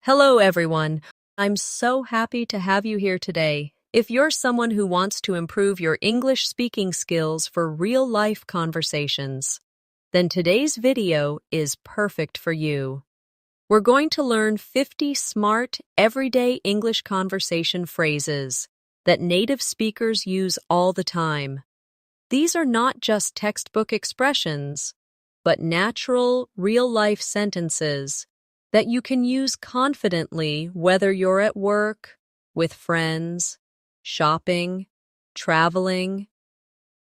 Hello, everyone. I'm so happy to have you here today. If you're someone who wants to improve your English speaking skills for real-life conversations, then today's video is perfect for you. We're going to learn 50 smart, everyday English conversation phrases that native speakers use all the time. These are not just textbook expressions, but natural, real-life sentences that you can use confidently whether you're at work, with friends, shopping, traveling,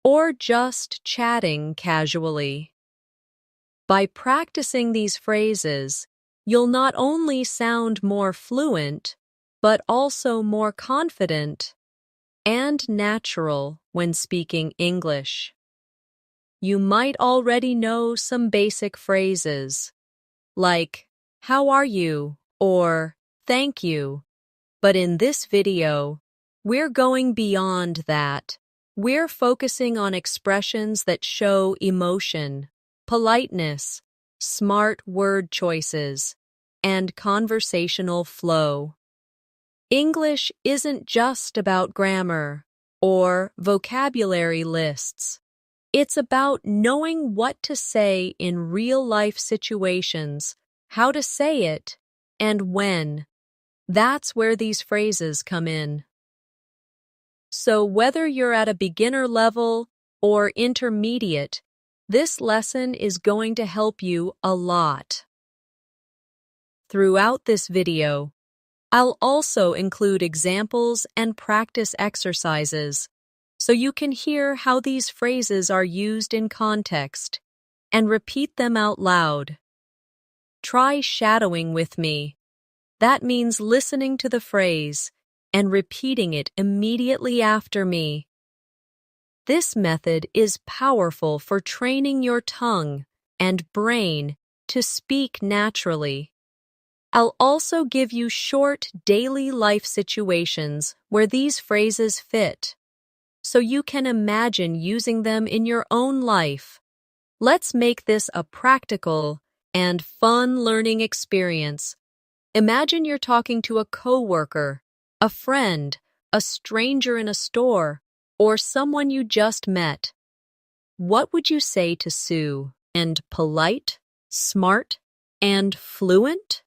or just chatting casually. By practicing these phrases, you'll not only sound more fluent, but also more confident and natural when speaking English. You might already know some basic phrases, like, "How are you?" or "Thank you." But in this video, we're going beyond that. We're focusing on expressions that show emotion, politeness, smart word choices, and conversational flow. English isn't just about grammar or vocabulary lists. It's about knowing what to say in real-life situations, how to say it, and when. That's where these phrases come in. So whether you're at a beginner level or intermediate, this lesson is going to help you a lot. Throughout this video, I'll also include examples and practice exercises so you can hear how these phrases are used in context and repeat them out loud. Try shadowing with me. That means listening to the phrase and repeating it immediately after me. This method is powerful for training your tongue and brain to speak naturally. I'll also give you short daily life situations where these phrases fit, so you can imagine using them in your own life. Let's make this a practical and fun learning experience. Imagine you're talking to a coworker, a friend, a stranger in a store, or someone you just met. What would you say to Sue? And polite, smart, and fluent?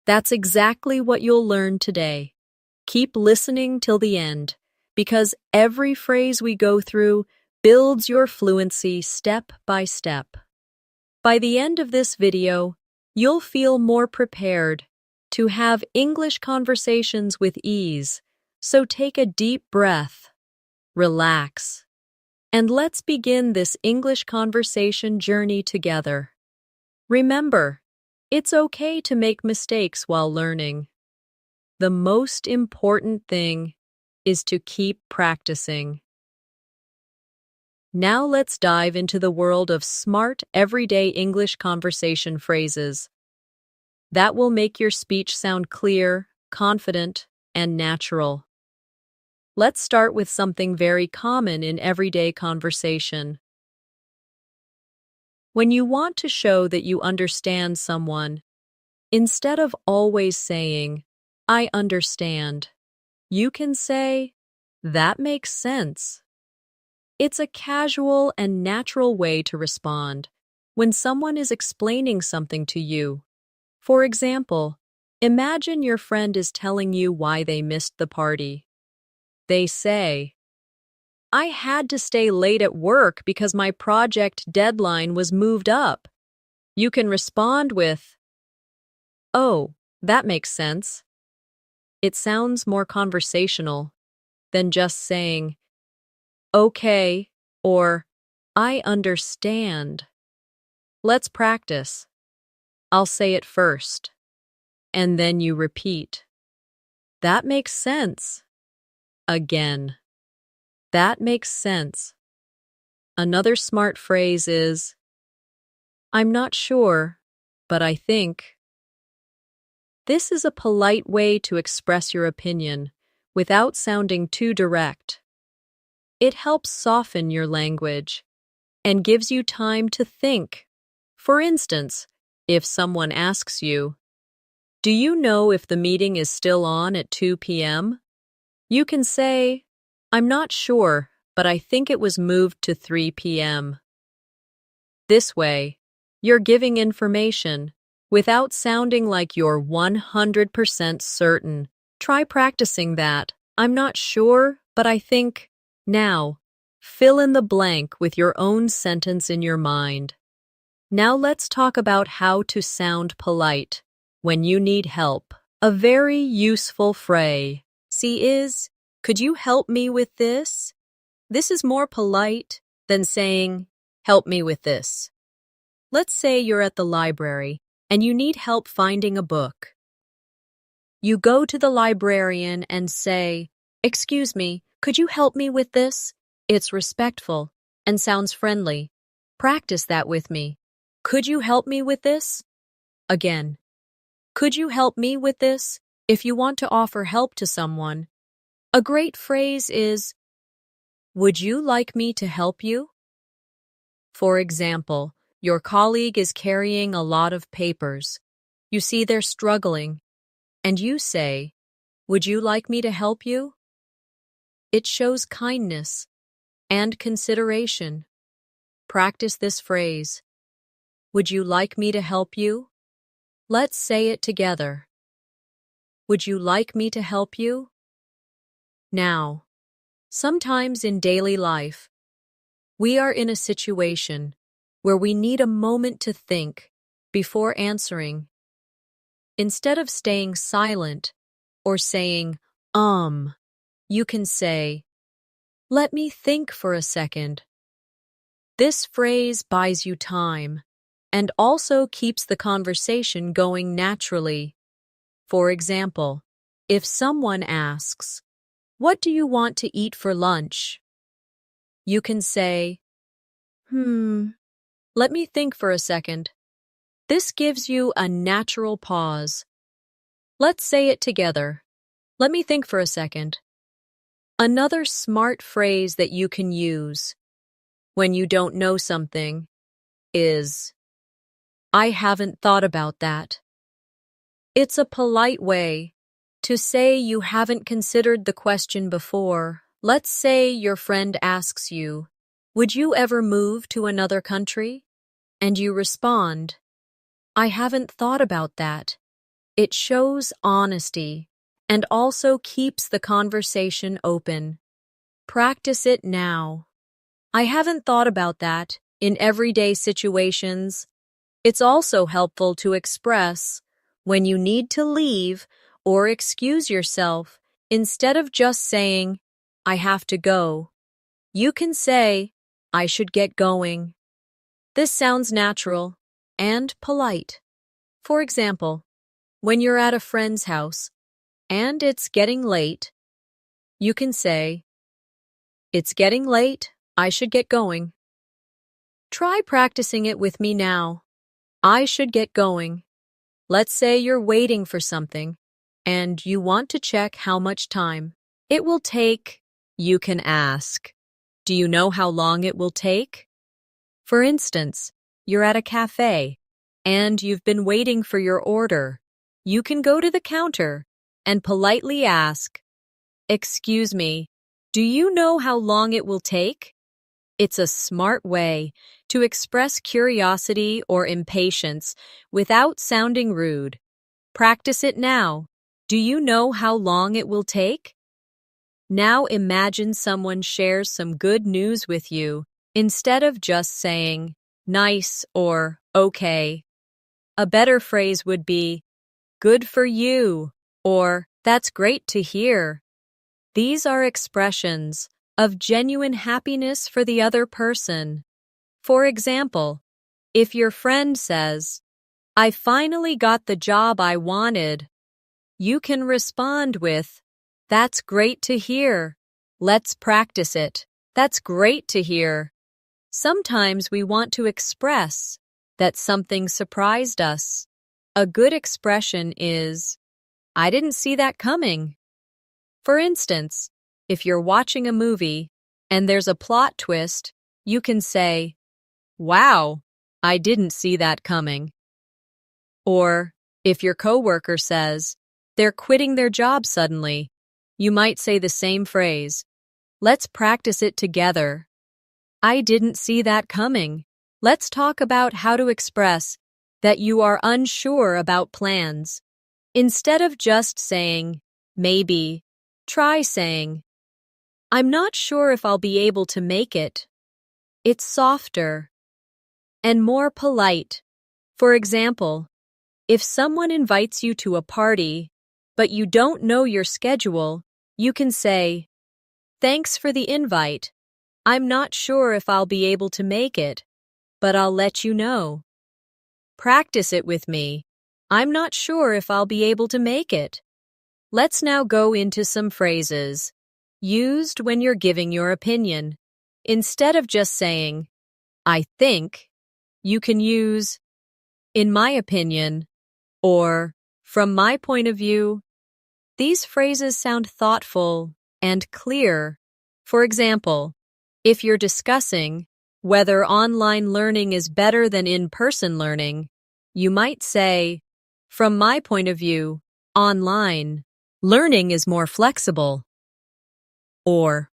That's exactly what you'll learn today. Keep listening till the end, because every phrase we go through builds your fluency step by step. By the end of this video, you'll feel more prepared to have English conversations with ease, so take a deep breath, relax, and let's begin this English conversation journey together. Remember, it's okay to make mistakes while learning. The most important thing is to keep practicing. Now let's dive into the world of smart, everyday English conversation phrases. That will make your speech sound clear, confident, and natural. Let's start with something very common in everyday conversation. When you want to show that you understand someone, instead of always saying, "I understand," you can say, "That makes sense." It's a casual and natural way to respond when someone is explaining something to you. For example, imagine your friend is telling you why they missed the party. They say, "I had to stay late at work because my project deadline was moved up." You can respond with, "Oh, that makes sense." It sounds more conversational than just saying, "Okay," or "I understand." Let's practice. I'll say it first, and then you repeat. "That makes sense." Again. "That makes sense." Another smart phrase is, "I'm not sure, but I think." This is a polite way to express your opinion without sounding too direct. It helps soften your language and gives you time to think. For instance, if someone asks you, Do you know if the meeting is still on at 2 p.m.? You can say, I'm not sure, but I think it was moved to 3 p.m. This way, you're giving information without sounding like you're 100% certain. Try practicing that. I'm not sure, but I think. Now, fill in the blank with your own sentence in your mind. Now let's talk about how to sound polite when you need help. A very useful phrase is, could you help me with this? This is more polite than saying, help me with this. Let's say you're at the library and you need help finding a book. You go to the librarian and say, excuse me, could you help me with this? It's respectful and sounds friendly. Practice that with me. Could you help me with this? Again, could you help me with this? If you want to offer help to someone, a great phrase is, would you like me to help you? For example, your colleague is carrying a lot of papers. You see they're struggling, and you say, would you like me to help you? It shows kindness and consideration. Practice this phrase. Would you like me to help you? Let's say it together. Would you like me to help you? Now, sometimes in daily life, we are in a situation where we need a moment to think before answering. Instead of staying silent or saying, you can say, let me think for a second. This phrase buys you time and also keeps the conversation going naturally. For example, if someone asks, what do you want to eat for lunch? You can say, let me think for a second. This gives you a natural pause. Let's say it together. Let me think for a second. Another smart phrase that you can use when you don't know something is, I haven't thought about that. It's a polite way to say you haven't considered the question before. Let's say your friend asks you, would you ever move to another country? And you respond, I haven't thought about that. It shows honesty and also keeps the conversation open. Practice it now. I haven't thought about that in everyday situations. It's also helpful to express when you need to leave or excuse yourself instead of just saying, I have to go. You can say, I should get going. This sounds natural and polite. For example, when you're at a friend's house and it's getting late, you can say, it's getting late, I should get going. Try practicing it with me now. I should get going. Let's say you're waiting for something and you want to check how much time it will take. You can ask, do you know how long it will take? For instance, you're at a cafe and you've been waiting for your order. You can go to the counter and politely ask, excuse me, do you know how long it will take? It's a smart way to express curiosity or impatience without sounding rude. Practice it now. Do you know how long it will take? Now imagine someone shares some good news with you instead of just saying, nice or okay. A better phrase would be, good for you, or that's great to hear. These are expressions of genuine happiness for the other person. For example, if your friend says, I finally got the job I wanted, you can respond with, that's great to hear. Let's practice it. That's great to hear. Sometimes we want to express that something surprised us. A good expression is, I didn't see that coming. For instance, if you're watching a movie and there's a plot twist, you can say, wow, I didn't see that coming. Or, If your coworker says, they're quitting their job suddenly, you might say the same phrase. Let's practice it together. I didn't see that coming. Let's talk about how to express that you are unsure about plans. Instead of just saying, maybe, try saying, I'm not sure if I'll be able to make it. It's softer and more polite. For example, if someone invites you to a party, but you don't know your schedule, you can say, thanks for the invite. I'm not sure if I'll be able to make it, but I'll let you know. Practice it with me. I'm not sure if I'll be able to make it. Let's now go into some phrases used when you're giving your opinion. Instead of just saying, I think, you can use, in my opinion, or from my point of view. These phrases sound thoughtful and clear. For example, if you're discussing whether online learning is better than in-person learning, you might say, from my point of view, online learning is more flexible. Or,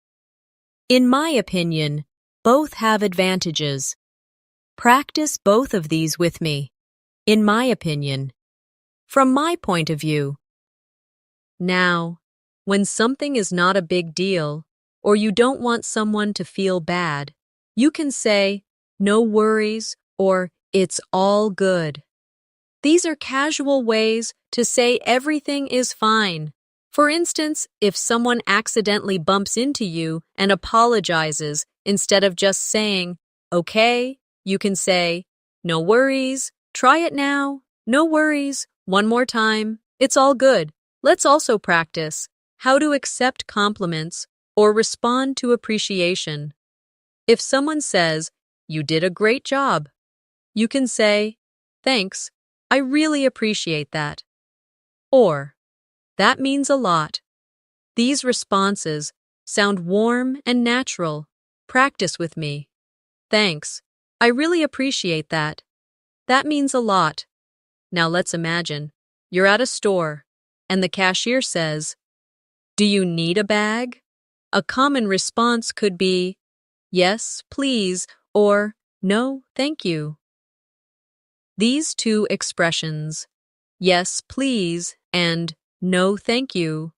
in my opinion, both have advantages. Practice both of these with me. In my opinion. From my point of view. Now, when something is not a big deal, or you don't want someone to feel bad, you can say, no worries, or it's all good. These are casual ways to say everything is fine. For instance, if someone accidentally bumps into you and apologizes, instead of just saying, okay, you can say, no worries, try it now, no worries, one more time, it's all good. Let's also practice how to accept compliments or respond to appreciation. If someone says, you did a great job, you can say, thanks, I really appreciate that. Or, that means a lot. These responses sound warm and natural. Practice with me. Thanks, I really appreciate that. That means a lot. Now let's imagine you're at a store and the cashier says, do you need a bag? A common response could be, yes, please, or no, thank you. These two expressions, yes, please, and no, thank you,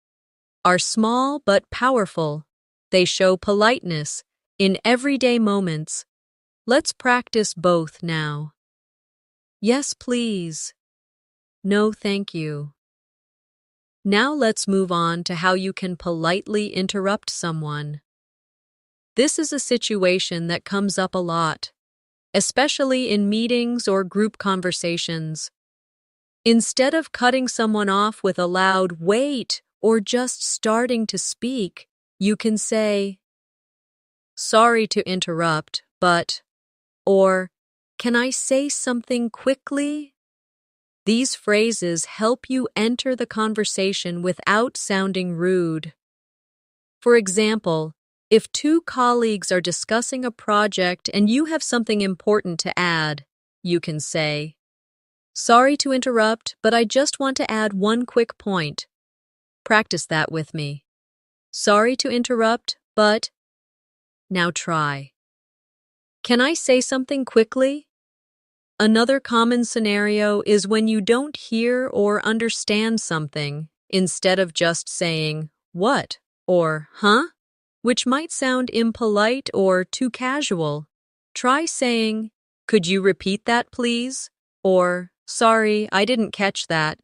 are small but powerful. They show politeness in everyday moments. Let's practice both now. Yes, please. No, thank you. Now let's move on to how you can politely interrupt someone. This is a situation that comes up a lot, especially in meetings or group conversations. Instead of cutting someone off with a loud wait or just starting to speak, you can say, sorry to interrupt, but, or, can I say something quickly? These phrases help you enter the conversation without sounding rude. For example, if two colleagues are discussing a project and you have something important to add, you can say, sorry to interrupt, but I just want to add one quick point. Practice that with me. Sorry to interrupt, but... Now try. Can I say something quickly? Another common scenario is when you don't hear or understand something, instead of just saying, what, or huh, which might sound impolite or too casual. Try saying, could you repeat that please? Or, sorry, I didn't catch that.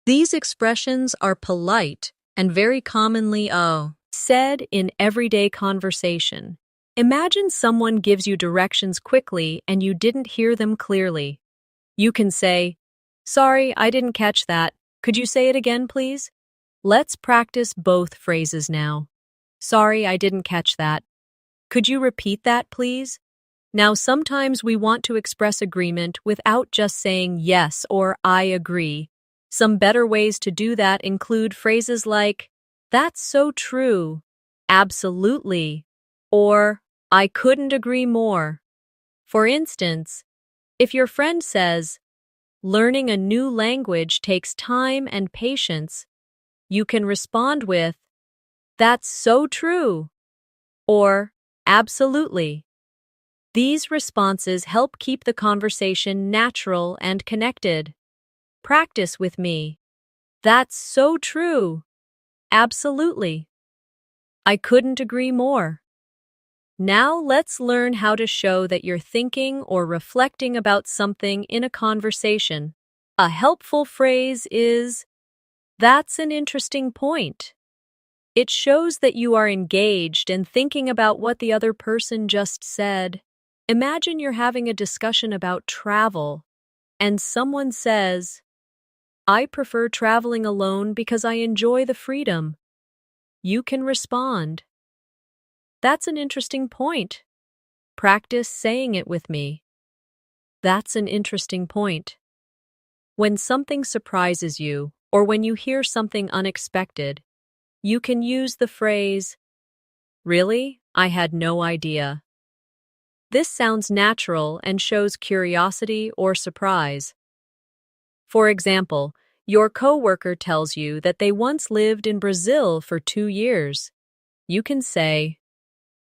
These expressions are polite and very commonly said in everyday conversation. Imagine someone gives you directions quickly and you didn't hear them clearly. You can say, sorry, I didn't catch that. Could you say it again, please? Let's practice both phrases now. Sorry, I didn't catch that. Could you repeat that, please? Now, sometimes we want to express agreement without just saying yes or I agree. Some better ways to do that include phrases like, that's so true, absolutely, or I couldn't agree more. For instance, if your friend says, learning a new language takes time and patience, you can respond with, "That's so true," or "Absolutely." These responses help keep the conversation natural and connected. Practice with me. That's so true. Absolutely. I couldn't agree more. Now let's learn how to show that you're thinking or reflecting about something in a conversation. A helpful phrase is, "That's an interesting point." It shows that you are engaged and thinking about what the other person just said. Imagine you're having a discussion about travel, and someone says, "I prefer traveling alone because I enjoy the freedom." You can respond, "That's an interesting point. Practice saying it with me." That's an interesting point. When something surprises you, or when you hear something unexpected, you can use the phrase, "Really? I had no idea." This sounds natural and shows curiosity or surprise. For example, your coworker tells you that they once lived in Brazil for 2 years. You can say,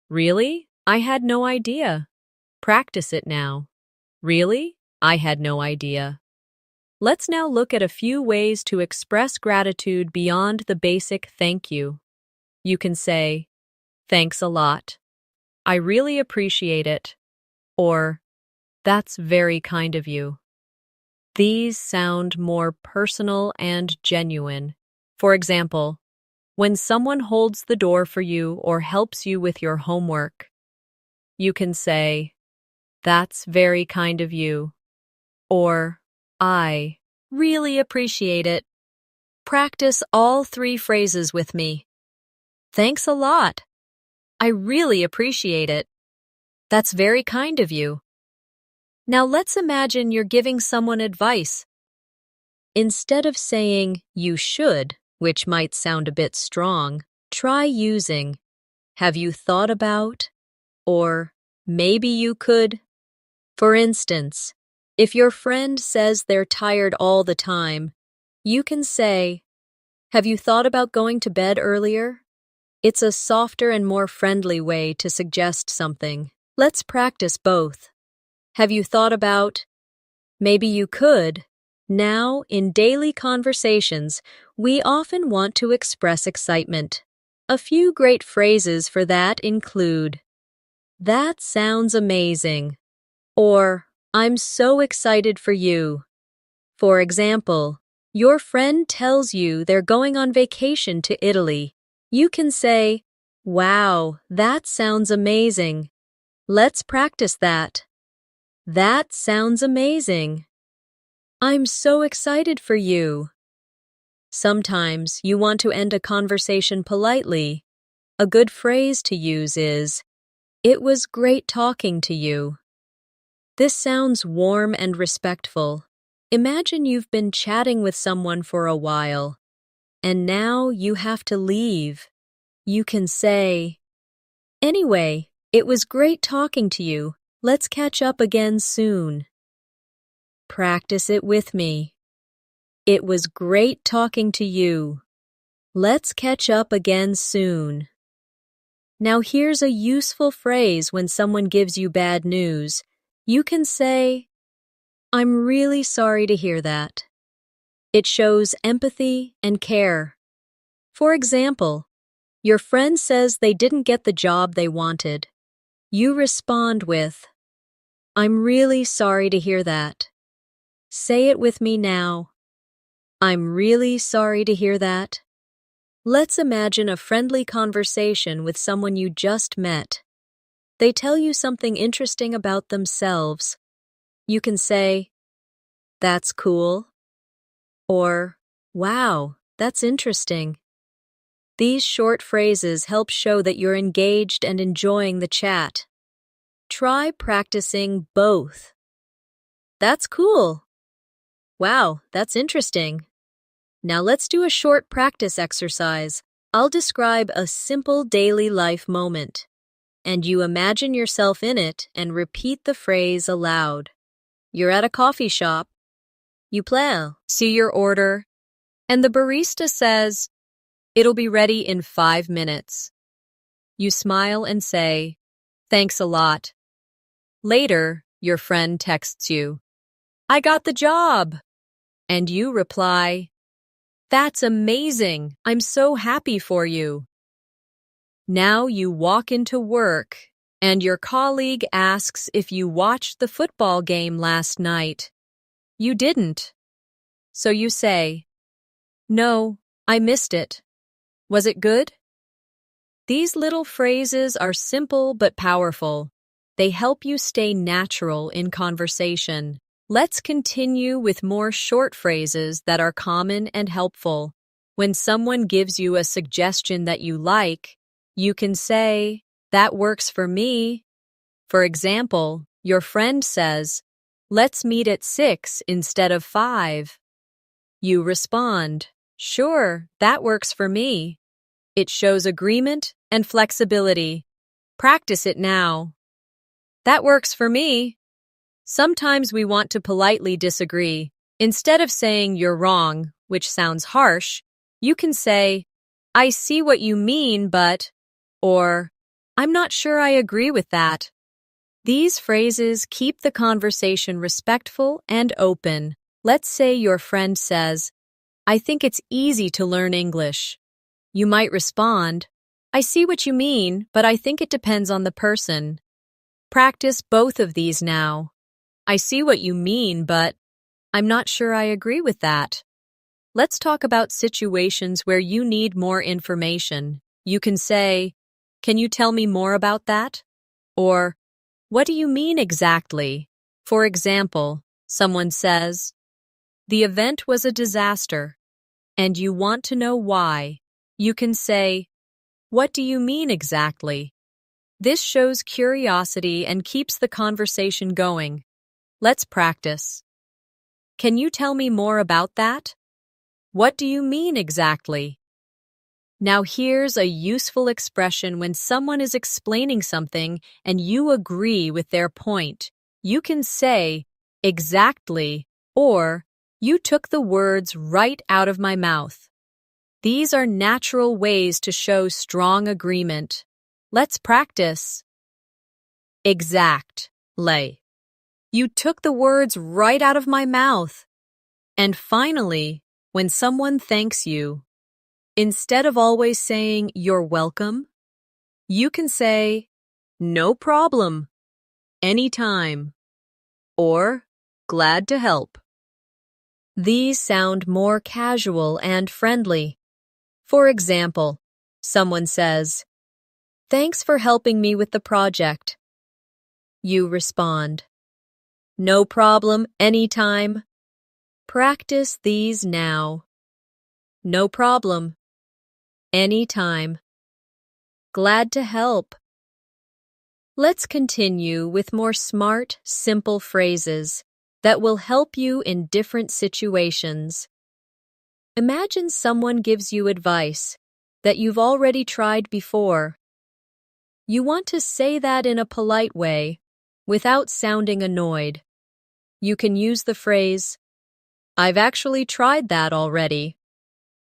"Really? I had no idea." Practice it now. "Really? I had no idea." Let's now look at a few ways to express gratitude beyond the basic thank you. You can say, "Thanks a lot. I really appreciate it." Or, "That's very kind of you." These sound more personal and genuine. For example, when someone holds the door for you or helps you with your homework, you can say, "That's very kind of you." Or, "I really appreciate it." Practice all three phrases with me. Thanks a lot. I really appreciate it. That's very kind of you. Now let's imagine you're giving someone advice. Instead of saying, "You should," which might sound a bit strong, try using, "Have you thought about?" or "Maybe you could." For instance, if your friend says they're tired all the time, you can say, "Have you thought about going to bed earlier?" It's a softer and more friendly way to suggest something. Let's practice both. Have you thought about? Maybe you could. Now, in daily conversations, we often want to express excitement. A few great phrases for that include, "That sounds amazing," or "I'm so excited for you." For example, your friend tells you they're going on vacation to Italy. You can say, "Wow, that sounds amazing. Let's practice that." That sounds amazing. I'm so excited for you. Sometimes you want to end a conversation politely. A good phrase to use is, "It was great talking to you." This sounds warm and respectful. Imagine you've been chatting with someone for a while, and now you have to leave. You can say, "Anyway, it was great talking to you. Let's catch up again soon." Practice it with me. It was great talking to you. Let's catch up again soon. Now here's a useful phrase when someone gives you bad news. You can say, "I'm really sorry to hear that." It shows empathy and care. For example, your friend says they didn't get the job they wanted. You respond with, "I'm really sorry to hear that." Say it with me now. I'm really sorry to hear that. Let's imagine a friendly conversation with someone you just met. They tell you something interesting about themselves. You can say, "That's cool," or "Wow, that's interesting." These short phrases help show that you're engaged and enjoying the chat. Try practicing both. That's cool. Wow, that's interesting. Now let's do a short practice exercise. I'll describe a simple daily life moment, and you imagine yourself in it and repeat the phrase aloud. You're at a coffee shop. You see your order, and the barista says, "It'll be ready in 5 minutes." You smile and say, "Thanks a lot." Later, your friend texts you, "I got the job." And you reply, "That's amazing. I'm so happy for you." Now you walk into work, and your colleague asks if you watched the football game last night. You didn't. So you say, "No, I missed it. Was it good?" These little phrases are simple but powerful. They help you stay natural in conversation. Let's continue with more short phrases that are common and helpful. When someone gives you a suggestion that you like, you can say, "That works for me." For example, your friend says, "Let's meet at 6 instead of 5. You respond, "Sure, that works for me." It shows agreement and flexibility. Practice it now. "That works for me." Sometimes we want to politely disagree. Instead of saying "you're wrong," which sounds harsh, you can say, "I see what you mean, but," or "I'm not sure I agree with that." These phrases keep the conversation respectful and open. Let's say your friend says, "I think it's easy to learn English." You might respond, "I see what you mean, but I think it depends on the person." Practice both of these now. "I see what you mean, but I'm not sure I agree with that." Let's talk about situations where you need more information. You can say, "Can you tell me more about that?" Or, "What do you mean exactly?" For example, someone says, "The event was a disaster, and you want to know why." You can say, "What do you mean exactly?" This shows curiosity and keeps the conversation going. Let's practice. "Can you tell me more about that?" "What do you mean exactly?" Now here's a useful expression when someone is explaining something and you agree with their point. You can say, "Exactly," or "You took the words right out of my mouth." These are natural ways to show strong agreement. Let's practice. Exactly. You took the words right out of my mouth. And finally, when someone thanks you, instead of always saying "you're welcome," you can say "no problem," "anytime," or "glad to help." These sound more casual and friendly. For example, someone says, "Thanks for helping me with the project." You respond, "No problem, anytime." Practice these now. No problem. Anytime. Glad to help. Let's continue with more smart, simple phrases that will help you in different situations. Imagine someone gives you advice that you've already tried before. You want to say that in a polite way, without sounding annoyed. You can use the phrase, "I've actually tried that already."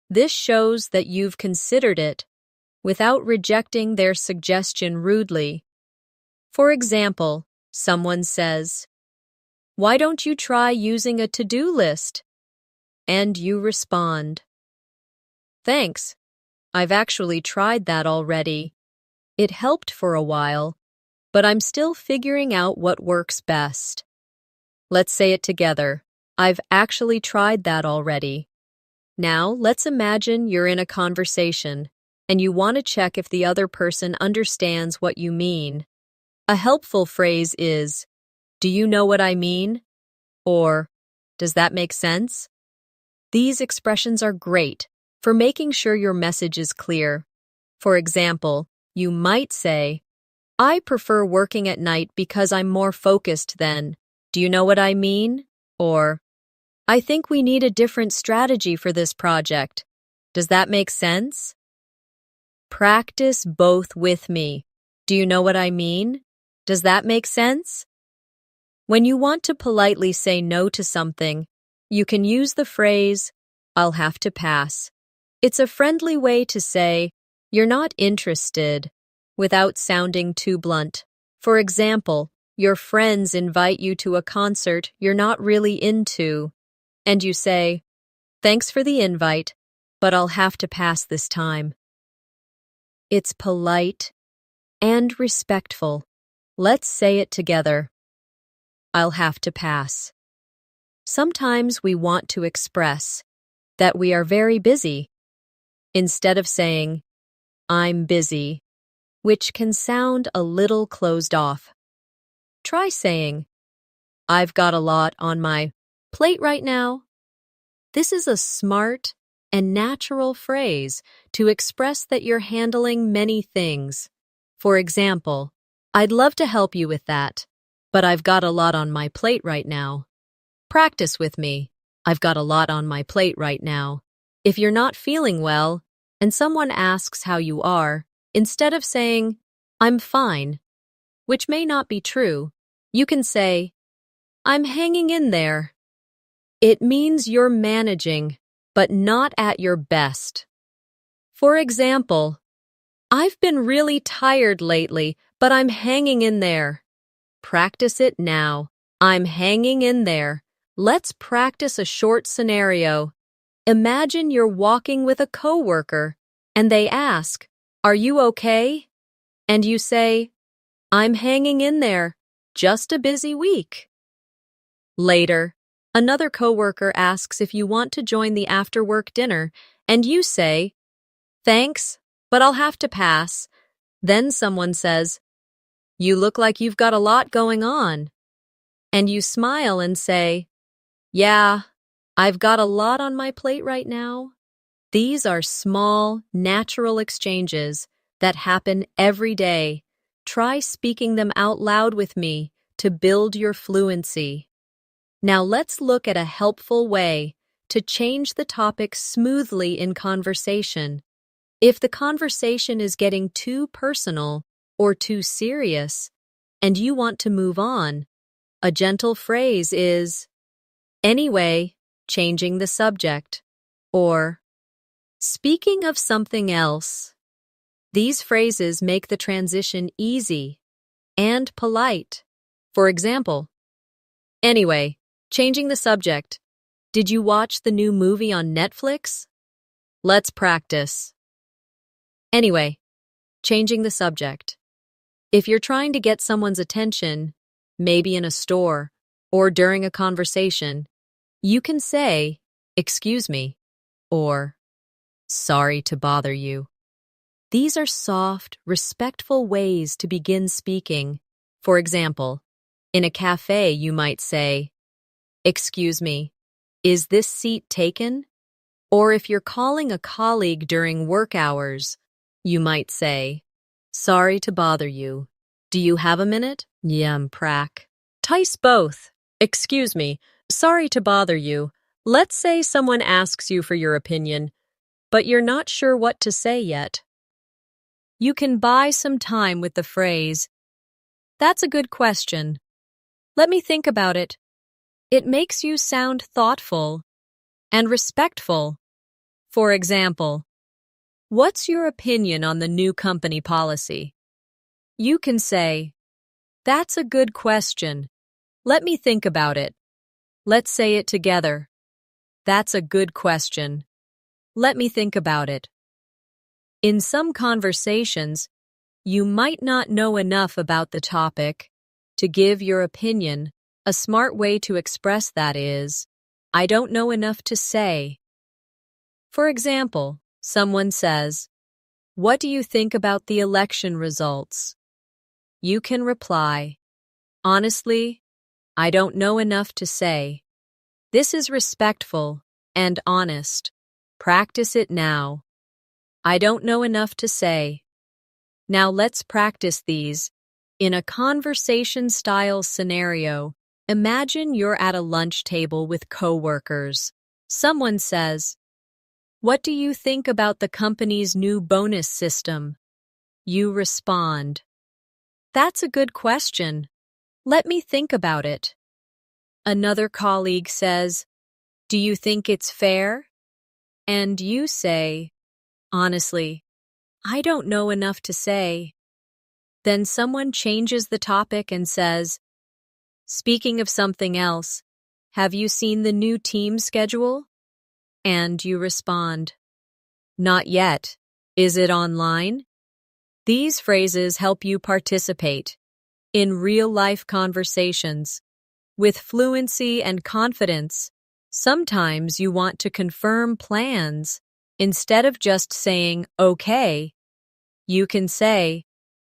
This shows that you've considered it, without rejecting their suggestion rudely. For example, someone says, "Why don't you try using a to-do list?" And you respond, "Thanks. I've actually tried that already. It helped for a while, but I'm still figuring out what works best." Let's say it together. I've actually tried that already. Now, let's imagine you're in a conversation and you want to check if the other person understands what you mean. A helpful phrase is, "Do you know what I mean?" Or, "Does that make sense?" These expressions are great for making sure your message is clear. For example, you might say, "I prefer working at night because I'm more focused then. Do you know what I mean?" Or, "I think we need a different strategy for this project. Does that make sense?" Practice both with me. Do you know what I mean? Does that make sense? When you want to politely say no to something, You can use the phrase, I'll have to pass. It's a friendly way to say, you're not interested, without sounding too blunt. For example, your friends invite you to a concert you're not really into, and you say, thanks for the invite, but I'll have to pass this time. It's polite and respectful. Let's say it together. I'll have to pass. Sometimes we want to express that we are very busy instead of saying, I'm busy, which can sound a little closed off. Try saying, I've got a lot on my plate right now. This is a smart and natural phrase to express that you're handling many things. For example, I'd love to help you with that, but I've got a lot on my plate right now. Practice with me. I've got a lot on my plate right now. If you're not feeling well and someone asks how you are, instead of saying, I'm fine, which may not be true, you can say, I'm hanging in there. It means you're managing, but not at your best. For example, I've been really tired lately, but I'm hanging in there. Practice it now. I'm hanging in there. Let's practice a short scenario. Imagine you're walking with a coworker, and they ask, are you okay? And you say, I'm hanging in there. Just a busy week. Later, another coworker asks if you want to join the after-work dinner, and you say, thanks, but I'll have to pass. Then someone says, you look like you've got a lot going on. And you smile and say, yeah, I've got a lot on my plate right now. These are small, natural exchanges that happen every day. Try speaking them out loud with me to build your fluency. Now let's look at a helpful way to change the topic smoothly in conversation. If the conversation is getting too personal or too serious, and you want to move on, a gentle phrase is, anyway, changing the subject, or speaking of something else. These phrases make the transition easy and polite. For example, anyway, changing the subject. Did you watch the new movie on Netflix? Let's practice. Anyway, changing the subject. If you're trying to get someone's attention, maybe in a store or during a conversation, you can say, excuse me, or sorry to bother you. These are soft, respectful ways to begin speaking. For example, in a cafe you might say, excuse me, is this seat taken? Or if you're calling a colleague during work hours, you might say, sorry to bother you. Do you have a minute? Prac. Tice both. Excuse me, sorry to bother you. Let's say someone asks you for your opinion, but you're not sure what to say yet. You can buy some time with the phrase, that's a good question. Let me think about it. It makes you sound thoughtful and respectful. For example, what's your opinion on the new company policy? You can say, that's a good question. Let me think about it. Let's say it together. That's a good question. Let me think about it. In some conversations, you might not know enough about the topic to give your opinion. A smart way to express that is, I don't know enough to say. For example, someone says, what do you think about the election results? You can reply, honestly, I don't know enough to say. This is respectful and honest. Practice it now. I don't know enough to say. Now let's practice these. In a conversation-style scenario, imagine you're at a lunch table with coworkers. Someone says, what do you think about the company's new bonus system? You respond, that's a good question. Let me think about it. Another colleague says, Do you think it's fair? And you say, honestly, I don't know enough to say. Then someone changes the topic and says, speaking of something else, have you seen the new team schedule? And you respond, not yet. Is it online? These phrases help you participate in real-life conversations. With fluency and confidence, sometimes you want to confirm plans. Instead of just saying, okay, you can say,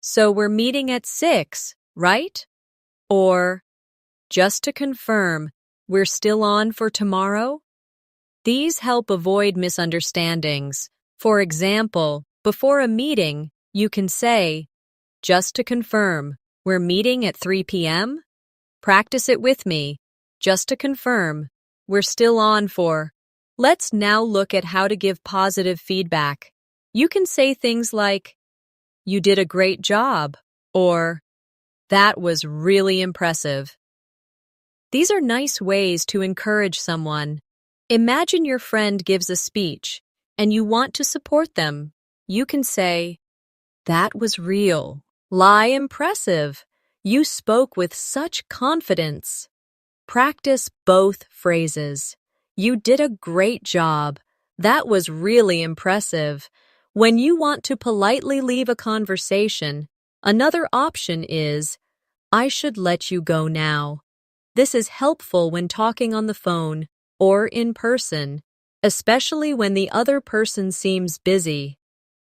so we're meeting at 6, right? Or, just to confirm, we're still on for tomorrow? These help avoid misunderstandings. For example, before a meeting, you can say, just to confirm, we're meeting at 3 p.m.? Practice it with me. Just to confirm, we're still on for. Let's now look at how to give positive feedback. You can say things like, you did a great job, or that was really impressive. These are nice ways to encourage someone. Imagine your friend gives a speech, and you want to support them. You can say, that was real. Impressive. You spoke with such confidence. Practice both phrases. You did a great job. That was really impressive. When you want to politely leave a conversation, another option is, I should let you go now. This is helpful when talking on the phone or in person, especially when the other person seems busy.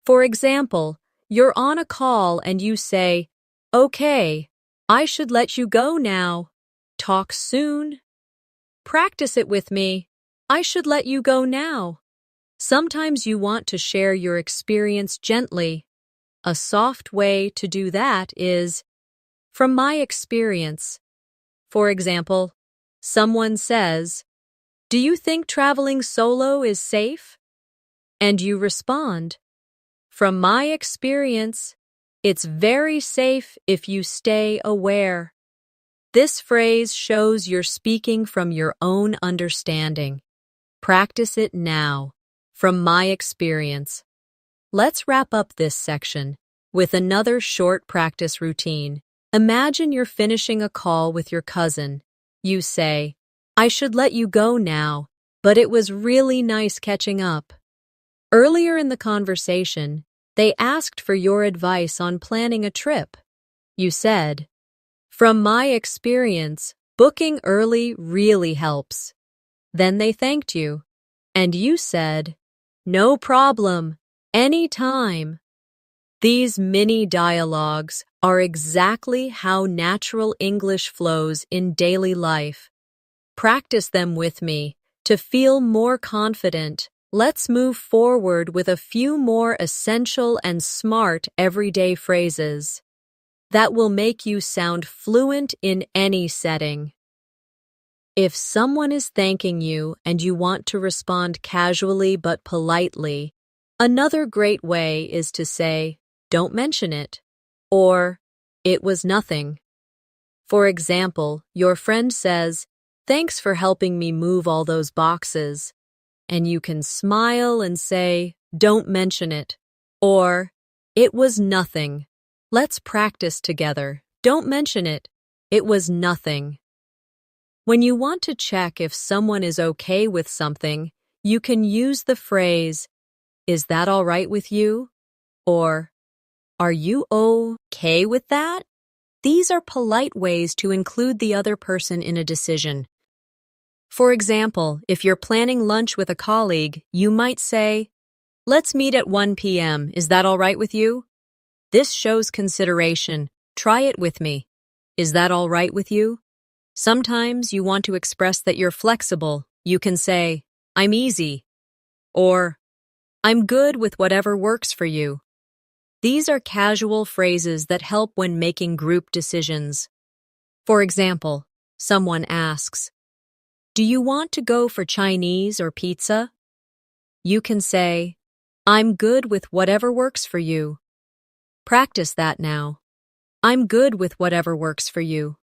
For example, you're on a call and you say, okay, I should let you go now. Talk soon. Practice it with me. I should let you go now. Sometimes you want to share your experience gently. A soft way to do that is, from my experience. For example, someone says, do you think traveling solo is safe? And you respond, from my experience, it's very safe if you stay aware. This phrase shows you're speaking from your own understanding. Practice it now. From my experience. Let's wrap up this section with another short practice routine. Imagine you're finishing a call with your cousin. You say, I should let you go now, but it was really nice catching up. Earlier in the conversation, they asked for your advice on planning a trip. You said, from my experience, booking early really helps. Then they thanked you, and you said, no problem, anytime. These mini dialogues are exactly how natural English flows in daily life. Practice them with me to feel more confident. Let's move forward with a few more essential and smart everyday phrases that will make you sound fluent in any setting. If someone is thanking you and you want to respond casually but politely, another great way is to say, don't mention it, or it was nothing. For example, your friend says, thanks for helping me move all those boxes, and you can smile and say, don't mention it, or it was nothing. Let's practice together. Don't mention it. It was nothing. When you want to check if someone is okay with something, you can use the phrase, is that all right with you? Or, are you okay with that? These are polite ways to include the other person in a decision. For example, if you're planning lunch with a colleague, you might say, let's meet at 1 p.m. Is that all right with you? This shows consideration. Try it with me. Is that all right with you? Sometimes you want to express that you're flexible. You can say, I'm easy, or I'm good with whatever works for you. These are casual phrases that help when making group decisions. For example, someone asks, do you want to go for Chinese or pizza? You can say, I'm good with whatever works for you. Practice that now. I'm good with whatever works for you.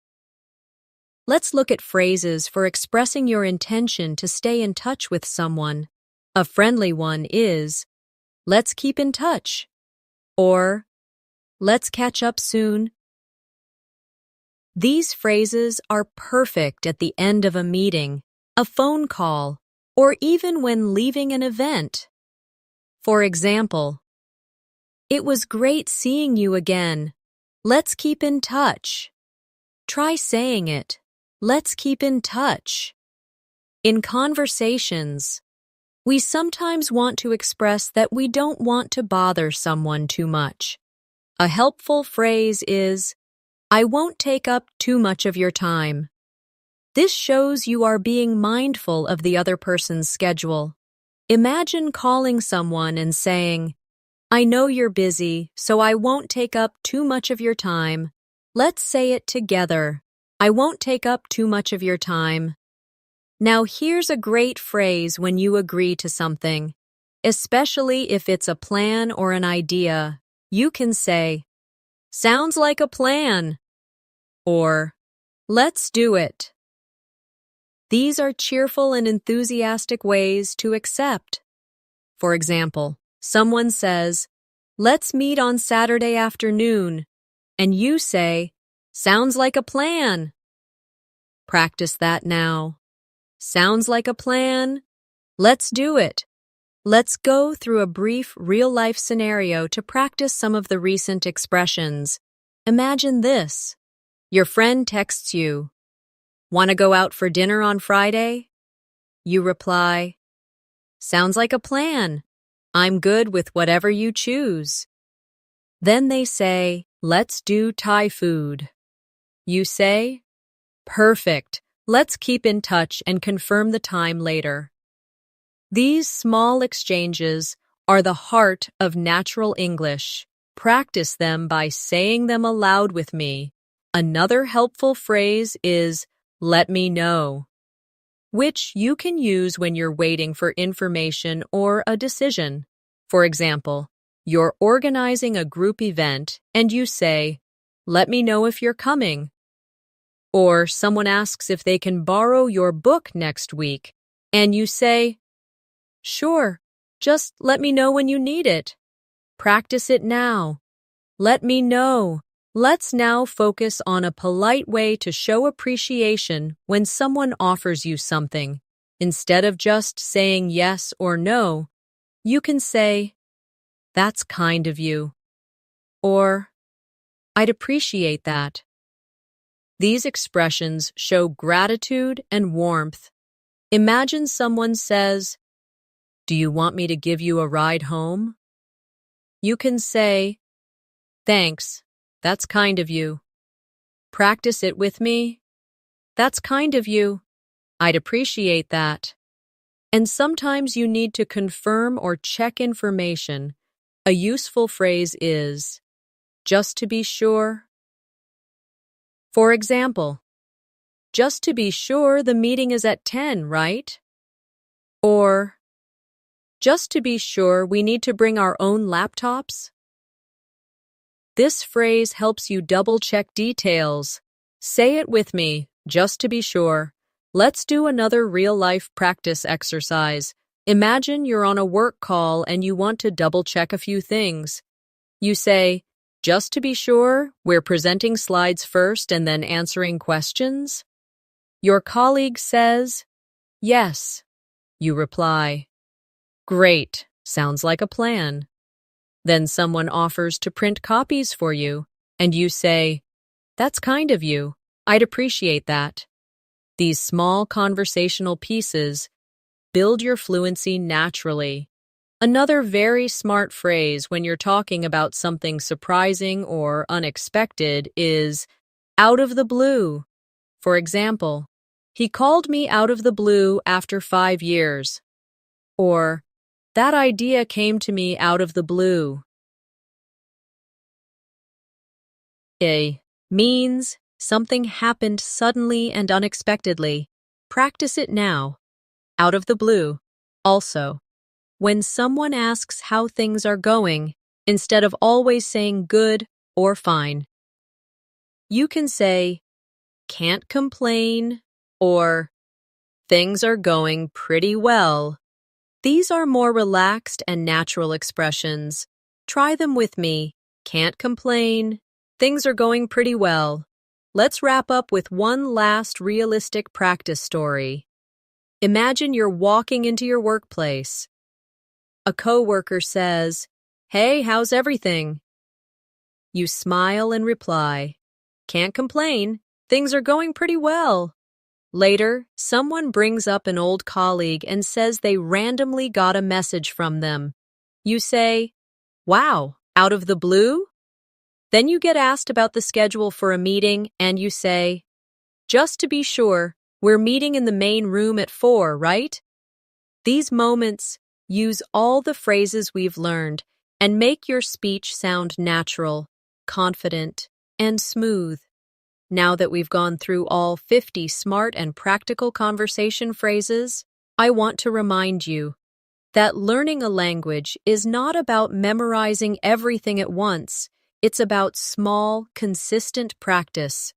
let's look at phrases for expressing your intention to stay in touch with someone. A friendly one is, "Let's keep in touch," or "Let's catch up soon." These phrases are perfect at the end of a meeting, a phone call, or even when leaving an event. For example, "It was great seeing you again. Let's keep in touch." Try saying it. Let's keep in touch. In conversations, we sometimes want to express that we don't want to bother someone too much. A helpful phrase is, "I won't take up too much of your time." This shows you are being mindful of the other person's schedule. Imagine calling someone and saying, "I know you're busy, so I won't take up too much of your time." Let's say it together. I won't take up too much of your time. Now here's a great phrase when you agree to something, especially if it's a plan or an idea. You can say, "Sounds like a plan," or "Let's do it." These are cheerful and enthusiastic ways to accept. For example, someone says, "Let's meet on Saturday afternoon," and you say, "Sounds like a plan." Practice that now. Sounds like a plan. Let's do it. Let's go through a brief real-life scenario to practice some of the recent expressions. Imagine this. Your friend texts you, "Want to go out for dinner on Friday?" You reply, "Sounds like a plan. I'm good with whatever you choose." Then they say, "Let's do Thai food." You say, "Perfect. Let's keep in touch and confirm the time later." These small exchanges are the heart of natural English. Practice them by saying them aloud with me. Another helpful phrase is, "Let me know," which you can use when you're waiting for information or a decision. For example, you're organizing a group event and you say, "Let me know if you're coming." Or someone asks if they can borrow your book next week, and you say, "Sure, just let me know when you need it." Practice it now. Let me know. Let's now focus on a polite way to show appreciation when someone offers you something. Instead of just saying yes or no, you can say, "That's kind of you," or "I'd appreciate that." These expressions show gratitude and warmth. Imagine someone says, "Do you want me to give you a ride home?" You can say, "Thanks, that's kind of you." Practice it with me. "That's kind of you. I'd appreciate that." And sometimes you need to confirm or check information. A useful phrase is, "Just to be sure." For example, "Just to be sure the meeting is at 10, right?" Or, "Just to be sure we need to bring our own laptops?" This phrase helps you double-check details. Say it with me, just to be sure. Let's do another real-life practice exercise. Imagine you're on a work call and you want to double-check a few things. You say, "Just to be sure, we're presenting slides first and then answering questions?" Your colleague says, "Yes." You reply, "Great, sounds like a plan." Then someone offers to print copies for you, and you say, "That's kind of you. I'd appreciate that." These small conversational pieces build your fluency naturally. Another very smart phrase when you're talking about something surprising or unexpected is "out of the blue." For example, "He called me out of the blue after 5 years." Or, "That idea came to me out of the blue." A means something happened suddenly and unexpectedly. Practice it now. Out of the blue. Also, when someone asks how things are going, instead of always saying good or fine, you can say, can't complain, or things are going pretty well. These are more relaxed and natural expressions. Try them with me. Can't complain. Things are going pretty well. Let's wrap up with one last realistic practice story. Imagine you're walking into your workplace. A coworker says, "Hey, how's everything?" You smile and reply, "Can't complain. Things are going pretty well." Later, someone brings up an old colleague and says they randomly got a message from them. You say, "Wow, out of the blue?" Then you get asked about the schedule for a meeting and you say, "Just to be sure, we're meeting in the main room at 4, right?" These moments use all the phrases we've learned and make your speech sound natural, confident, and smooth. Now that we've gone through all 50 smart and practical conversation phrases, I want to remind you that learning a language is not about memorizing everything at once. It's about small, consistent practice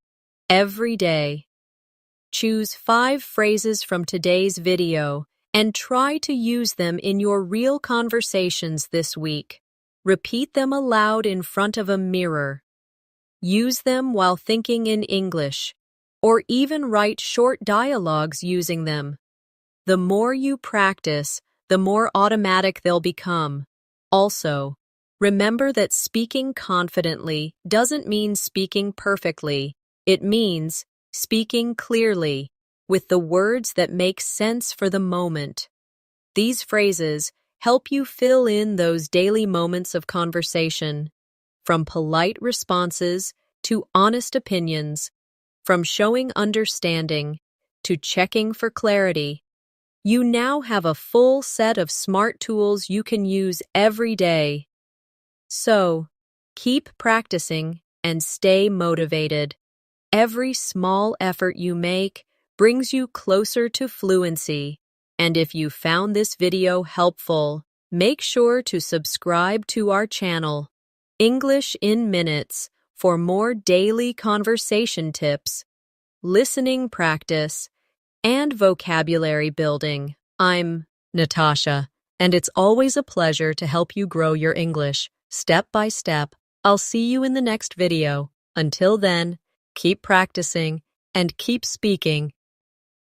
every day. Choose 5 phrases from today's video and try to use them in your real conversations this week. Repeat them aloud in front of a mirror. Use them while thinking in English, or even write short dialogues using them. The more you practice, the more automatic they'll become. Also, remember that speaking confidently doesn't mean speaking perfectly. It means speaking clearly, with the words that make sense for the moment. These phrases help you fill in those daily moments of conversation, from polite responses to honest opinions, from showing understanding to checking for clarity. You now have a full set of smart tools you can use every day. So, keep practicing and stay motivated. Every small effort you make brings you closer to fluency. And if you found this video helpful, make sure to subscribe to our channel, English in Minutes, for more daily conversation tips, listening practice, and vocabulary building. I'm Natasha, and it's always a pleasure to help you grow your English step by step. I'll see you in the next video. Until then, keep practicing and keep speaking